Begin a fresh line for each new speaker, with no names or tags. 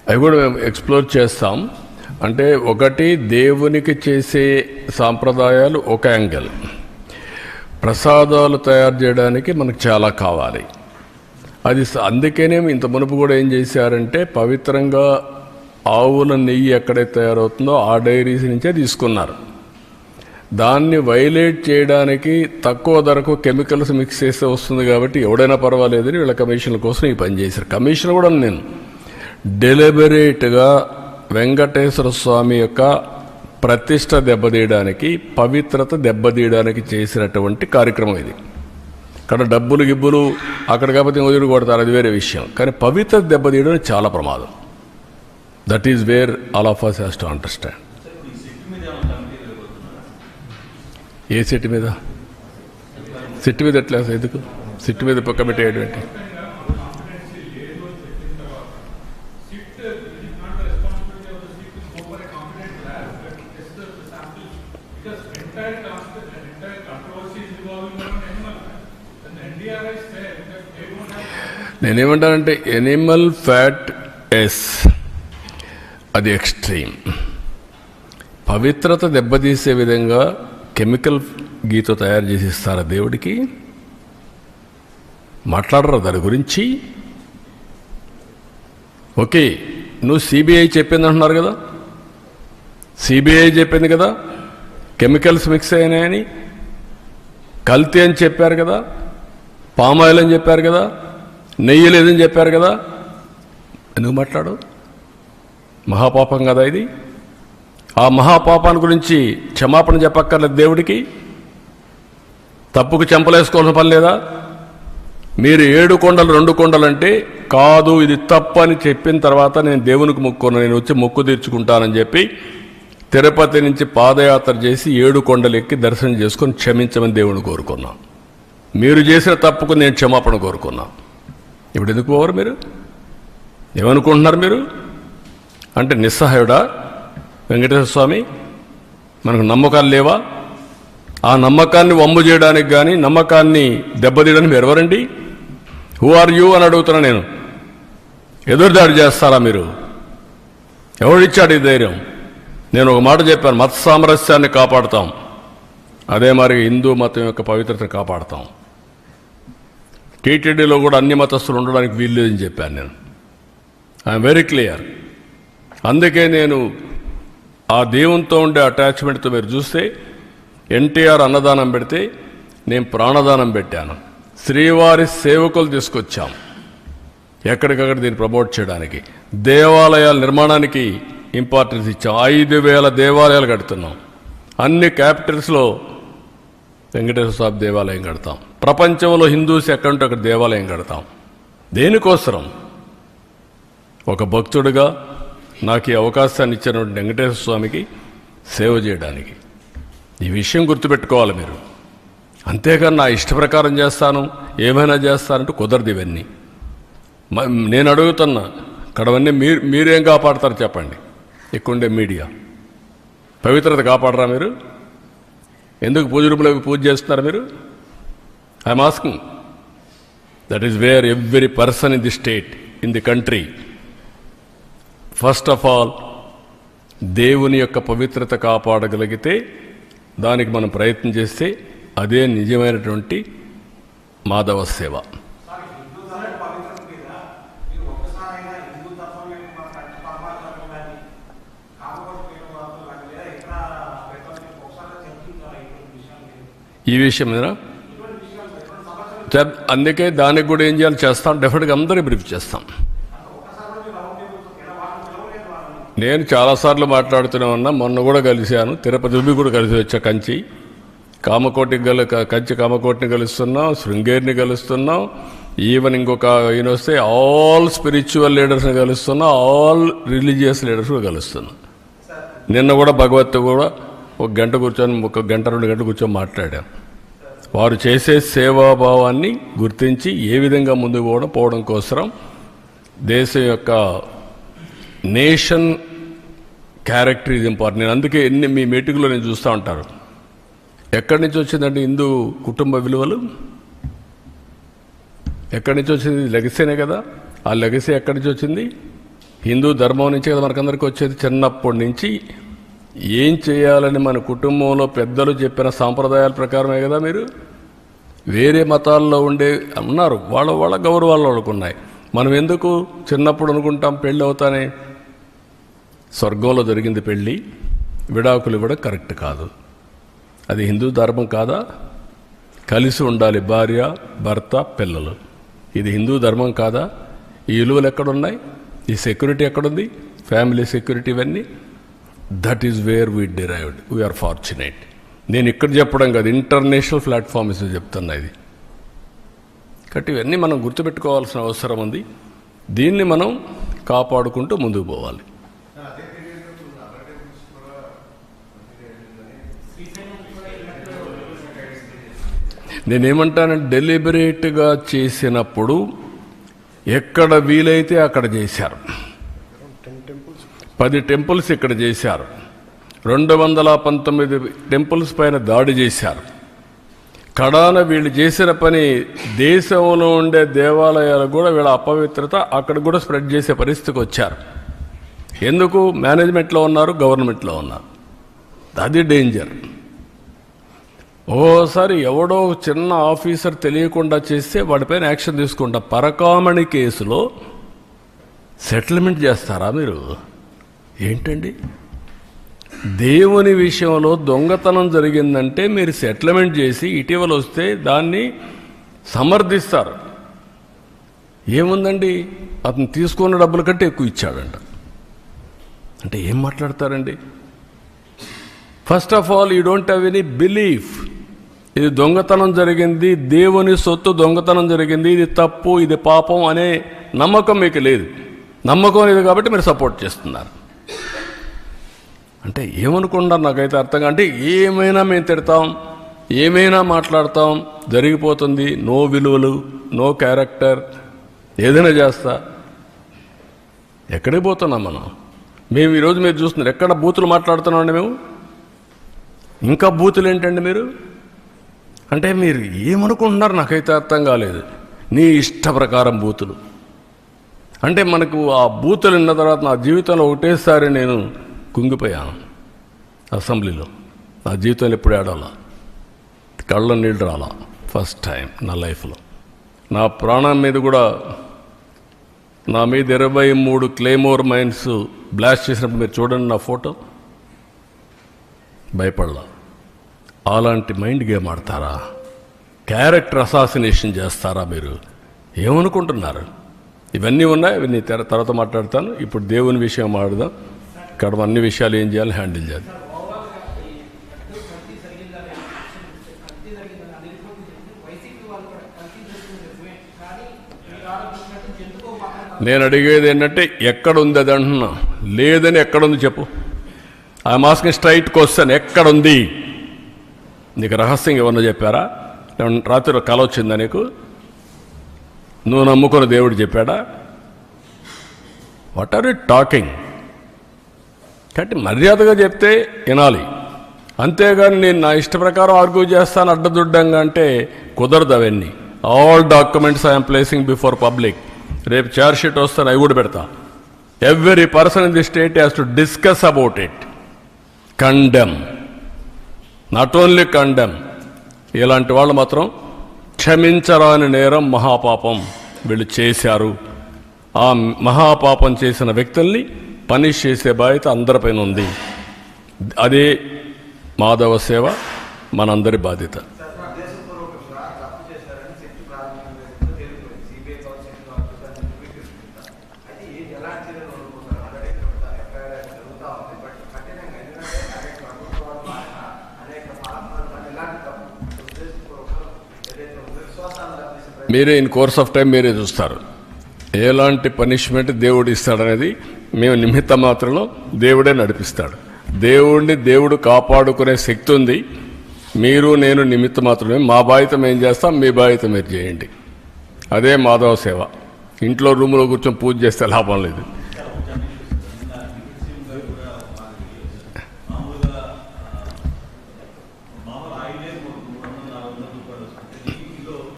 అవి కూడా మేము ఎక్స్ప్లోర్ చేస్తాం. అంటే ఒకటి, దేవునికి చేసే సాంప్రదాయాలు ఒక యాంగిల్, ప్రసాదాలు తయారు చేయడానికి మనకు చాలా కావాలి. అది అందుకనే ఇంత మునుపు కూడా ఏం చేశారంటే, పవిత్రంగా ఆవుల నెయ్యి ఎక్కడైతే తయారవుతుందో ఆ డైరీస్ నుంచే తీసుకున్నారు. దాన్ని వైలేట్ చేయడానికి తక్కువ ధరకు కెమికల్స్ మిక్స్ చేస్తే వస్తుంది కాబట్టి ఎవడైనా పర్వాలేదని వీళ్ళ కమిషన్ల కోసం ఈ పని చేశారు. కమిషన్ కూడా నేను డెలిబరేట్గా వెంకటేశ్వర స్వామి యొక్క ప్రతిష్ట దెబ్బతీయడానికి, పవిత్రత దెబ్బతీయడానికి చేసినటువంటి కార్యక్రమం ఇది. ఇక్కడ డబ్బులు గిబ్బులు అక్కడ కాకపోతే వదిలి కొడతారు, అది వేరే విషయం. కానీ పవిత్రత దెబ్బతీయడం చాలా ప్రమాదం. That is where all of us has to understand. ఏ సిట్ మీద? సిట్ మీద ఎట్లా? ఎందుకు సిట్ మీద కమిటీ ఏంటి? నేనేమంటానంటే ఎనిమల్ ఫ్యాట్ ఎస్, అది ఎక్స్ట్రీమ్. పవిత్రత దెబ్బతీసే విధంగా కెమికల్ గీతో తయారు చేసి ఇస్తారా దేవుడికి? మాట్లాడరా దాని గురించి? ఓకే, నువ్వు సిబిఐ చెప్పింది అంటున్నారు కదా, సిబిఐ చెప్పింది కదా కెమికల్స్ మిక్స్ అయినాయని, కల్తీ అని చెప్పారు కదా, పామాయిల్ అని చెప్పారు కదా, నెయ్యి లేదని చెప్పారు కదా. ఎందుకు మాట్లాడు? మహాపాపం కదా ఇది. ఆ మహాపాపాన్ని గురించి క్షమాపణ చెప్పక్కర్లేదు దేవుడికి? తప్పుకు చెంపలేసుకోవాల్సిన పని లేదా? మీరు 7 కొండలు 2 కొండలు అంటే కాదు, ఇది తప్పు అని చెప్పిన తర్వాత నేను దేవునికి మొక్కున్నాను, నేను వచ్చి మొక్కు తీర్చుకుంటానని చెప్పి తిరుపతి నుంచి పాదయాత్ర చేసి 7 కొండలు ఎక్కి దర్శనం చేసుకొని క్షమించమని దేవుని కోరుకున్నాం. మీరు చేసిన తప్పుకు నేను క్షమాపణ కోరుకున్నా. ఇప్పుడు ఎందుకు పోవరు? మీరు ఏమనుకుంటున్నారు? మీరు అంటే నిస్సహాయుడా వెంకటేశ్వర స్వామి? మనకు నమ్మకాలు లేవా? ఆ నమ్మకాన్ని వమ్ము చేయడానికి కానీ నమ్మకాన్ని దెబ్బతీయడానికి మీరు ఎవరండి? హూ ఆర్ యూ అని అడుగుతున్నా నేను. ఎదురుదాడి చేస్తారా మీరు? ఎవడిచ్చాడు ఈ ధైర్యం? నేను ఒక మాట చెప్పాను, మత సామరస్యాన్ని కాపాడుతాం, అదే మరి హిందూ మతం యొక్క పవిత్రతను కాపాడుతాం. టీటీడీలో కూడా అన్ని మతస్థులు ఉండడానికి వీల్లేదని చెప్పాను నేను. I'm very clear. అందుకే నేను ఆ దేవునితో ఉండే అటాచ్మెంట్తో మీరు చూస్తే ఎన్టీఆర్ అన్నదానం పెడితే నేను ప్రాణదానం పెట్టాను. శ్రీవారి సేవకులు తీసుకొచ్చాం ఎక్కడికక్కడ దీన్ని ప్రమోట్ చేయడానికి. దేవాలయాల నిర్మాణానికి ఇంపార్టెన్స్ ఇచ్చాం. 5,000 దేవాలయాలు కడుతున్నాం. అన్ని క్యాపిటల్స్లో వెంకటేశ్వర స్వామి దేవాలయం కడతాం. ప్రపంచంలో హిందూస్ ఎక్కడుంటే అక్కడ దేవాలయం కడతాం. దేనికోసం? ఒక భక్తుడిగా నాకు ఈ అవకాశాన్ని ఇచ్చినటువంటి వెంకటేశ్వర స్వామికి సేవ చేయడానికి. ఈ విషయం గుర్తుపెట్టుకోవాలి మీరు. అంతేకాని నా ఇష్ట ప్రకారం చేస్తాను, ఏమైనా చేస్తానంటూ కుదరదు. ఇవన్నీ నేను అడుగుతున్నా, ఇక్కడవన్నీ మీరేం కాపాడతారు చెప్పండి? ఇక్కడుండే మీడియా పవిత్రత కాపాడరా మీరు? ఎందుకు పూజ రూపులో పూజ చేస్తున్నారు మీరు? I'm asking. That is where every person in the state, in the country, first of all దేవుని యొక్క పవిత్రత కాపాడగలిగితే, దానికి మనం ప్రయత్నం చేస్తే అదే నిజమైనటువంటి మాధవ సేవ. ఈ విషయం మీద అందుకే దానికి కూడా ఏం చేయాలి చేస్తాం, డెఫినెట్గా అందరూ బ్రీఫ్ చేస్తాం. నేను చాలాసార్లు మాట్లాడుతూనే ఉన్నా. మొన్న కూడా కలిశాను, తిరుపతి కూడా కలిసి వచ్చా. కంచి కామకోటిని కలుస్తున్నాం, శృంగేరిని కలుస్తున్నాం, ఈవెన్ ఇంకొక ఈయన వస్తే ఆల్ స్పిరిచువల్ లీడర్స్ని కలుస్తున్నాం, ఆల్ రిలీజియస్ లీడర్స్ కూడా కలుస్తున్నాం. నిన్న కూడా భగవత్ కూడా 1 గంట కూర్చొని 1 గంట 2 గంటలు కూర్చొని మాట్లాడాం. వారు చేసే సేవాభావాన్ని గుర్తించి ఏ విధంగా ముందుకు పోవడం కోసం దేశం యొక్క నేషన్ క్యారెక్టర్ ఇది ఇంపార్టెంట్. నేను అందుకే మీ మీటింగ్లో నేను చూస్తూ ఉంటారు, ఎక్కడి నుంచి వచ్చిందంటే హిందూ కుటుంబ విలువలు ఎక్కడి నుంచి వచ్చింది? లెగసీనే కదా. ఆ లెగసీ ఎక్కడి నుంచి వచ్చింది? హిందూ ధర్మం నుంచి కదా మనకందరికీ వచ్చేది. చిన్నప్పటి నుంచి ఏం చేయాలని మన కుటుంబంలో పెద్దలు చెప్పిన సాంప్రదాయాల ప్రకారమే కదా. మీరు వేరే మతాల్లో ఉన్నారు, వాళ్ళ గౌరవాలు వాళ్ళకు ఉన్నాయి. మనం ఎందుకు చిన్నప్పుడు అనుకుంటాం పెళ్ళి అవుతానే స్వర్గంలో జరిగింది పెళ్ళి, విడాకులు ఇవ్వడం కరెక్ట్ కాదు. అది హిందూ ధర్మం కాదా? కలిసి ఉండాలి భార్య భర్త పిల్లలు. ఇది హిందూ ధర్మం కాదా? ఈ విలువలు ఎక్కడున్నాయి? ఈ సెక్యూరిటీ ఎక్కడుంది? ఫ్యామిలీ సెక్యూరిటీ ఇవన్నీ. That is where we derived. We are fortunate. నేను ఇక్కడ చెప్పడం కాదు, ఇంటర్నేషనల్ ప్లాట్ఫామ్స్ చెప్తున్నా ఇది. కాబట్టి ఇవన్నీ మనం గుర్తుపెట్టుకోవాల్సిన అవసరం ఉంది. దీన్ని మనం కాపాడుకుంటూ ముందుకు పోవాలి. నేనేమంటానంటే డెలిబరేట్గా చేసినప్పుడు ఎక్కడ వీలైతే అక్కడ చేశారు. 10 టెంపుల్స్ ఇక్కడ చేశారు, 219 టెంపుల్స్ పైన దాడి చేశారు. కడాన వీళ్ళు చేసిన పని దేశంలో ఉండే దేవాలయాలు కూడా వీళ్ళ అపవిత్రత అక్కడ కూడా స్ప్రెడ్ చేసే పరిస్థితికి వచ్చారు. ఎందుకు? మేనేజ్మెంట్లో ఉన్నారు, గవర్నమెంట్లో ఉన్నారు. అది డేంజర్. ఓసారి ఎవడో చిన్న ఆఫీసర్ తెలియకుండా చేస్తే వాడిపైన యాక్షన్ తీసుకుంటా. పరకామణి కేసులో సెటిల్మెంట్ చేస్తారా మీరు? ఏంటండి, దేవుని విషయంలో దొంగతనం జరిగిందంటే మీరు సెటిల్మెంట్ చేసి ఇటీవల వస్తే దాన్ని సమర్థిస్తారు. ఏముందండి, అతను తీసుకున్న డబ్బుల కంటే ఎక్కువ ఇచ్చాడంట అంటే ఏం మాట్లాడతారండి? First of all you don't have any belief. ఇది దొంగతనం జరిగింది, దేవుని సొత్తు దొంగతనం జరిగింది, ఇది తప్పు, ఇది పాపం అనే నమ్మకం మీకు లేదు. నమ్మకం లేదు కాబట్టి మీరు సపోర్ట్ చేస్తున్నారు. అంటే ఏమనుకుంటారు నాకైతే అర్థంగా. అంటే ఏమైనా మేము తిడతాం, ఏమైనా మాట్లాడతాం, జరిగిపోతుంది, నో విలువలు, నో క్యారెక్టర్, ఏదైనా చేస్తా. ఎక్కడికి పోతున్నాం మనం? మేము ఈరోజు మీరు చూస్తున్నారు ఎక్కడ బూతులు మాట్లాడుతున్నామండి మేము. ఇంకా బూతులు ఏంటండి మీరు? అంటే మీరు ఏమనుకుంటున్నారు నాకైతే అర్థం కాలేదు. నీ ఇష్ట ప్రకారం బూతులు అంటే మనకు ఆ బూతులు విన్న తర్వాత నా జీవితంలో ఒకటేసారి నేను కుంగిపోయాను అసెంబ్లీలో. నా జీవితంలో ఎప్పుడు ఏడాలా, కళ్ళ నీళ్ళు రాలా. ఫస్ట్ టైం నా లైఫ్లో. నా ప్రాణం మీద కూడా నా మీద 23 క్లేమోర్ మైన్స్ బ్లాస్ట్ చేసినప్పుడు మీరు చూడండి నా ఫోటో. భయపడలా. అలాంటి మైండ్ గేమ్ ఆడతారా? క్యారెక్టర్ అసాసినేషన్ చేస్తారా మీరు? ఏమనుకుంటున్నారు? ఇవన్నీ ఉన్నాయి, ఇవన్నీ తర్వాత మాట్లాడతాను. ఇప్పుడు దేవుని విషయం మాట్లాడదాం. ఇక్కడ అన్ని విషయాలు ఏం చేయాలి, హ్యాండిల్ చేయాలి. నేను అడిగేది ఏంటంటే ఎక్కడుంది అది అంటున్నా. లేదని ఎక్కడుంది చెప్పు. I'm asking straight question. ఎక్కడుంది? నీకు రహస్యం ఏమన్నా చెప్పారా? రాత్రి కల వచ్చిందా నీకు? నువ్వు నమ్ముకున్న దేవుడు చెప్పాడా? What are you talking? కాబట్టి మర్యాదగా చెప్తే వినాలి. అంతేగాని నేను నా ఇష్ట ప్రకారం ఆర్గ్యూ చేస్తాను అడ్డదుడ్డంగా అంటే కుదరదు. అవన్నీ all documents I'm placing before public. రేపు చార్జ్ షీట్ వస్తాను, అవి కూడా పెడతా. Every person in the state has to discuss about it, condemn, not only condemn. ఇలాంటి వాళ్ళు మాత్రం క్షమించరాని నేరం, మహాపాపం వీళ్ళు చేశారు. ఆ మహాపాపం చేసిన వ్యక్తుల్ని పనిష్ చేసే బాధ్యత అందరిపైన ఉంది. అదే మాధవ సేవ, మనందరి బాధ్యత. మీరే ఇన్ కోర్స్ ఆఫ్ టైం మీరే చూస్తారు ఎలాంటి పనిష్మెంట్ దేవుడు ఇస్తాడనేది. మేము నిమిత్త మాత్రంలో దేవుడే నడిపిస్తాడు. దేవుడిని దేవుడు కాపాడుకునే శక్తి ఉంది. మీరు నేను నిమిత్త మాత్రమే. మా బాధ్యత మేము చేస్తాం, మీ బాధ్యత మీరు చేయండి. అదే మాధవ సేవ. ఇంట్లో రూములో కూర్చొని పూజ చేస్తే లాభం లేదు.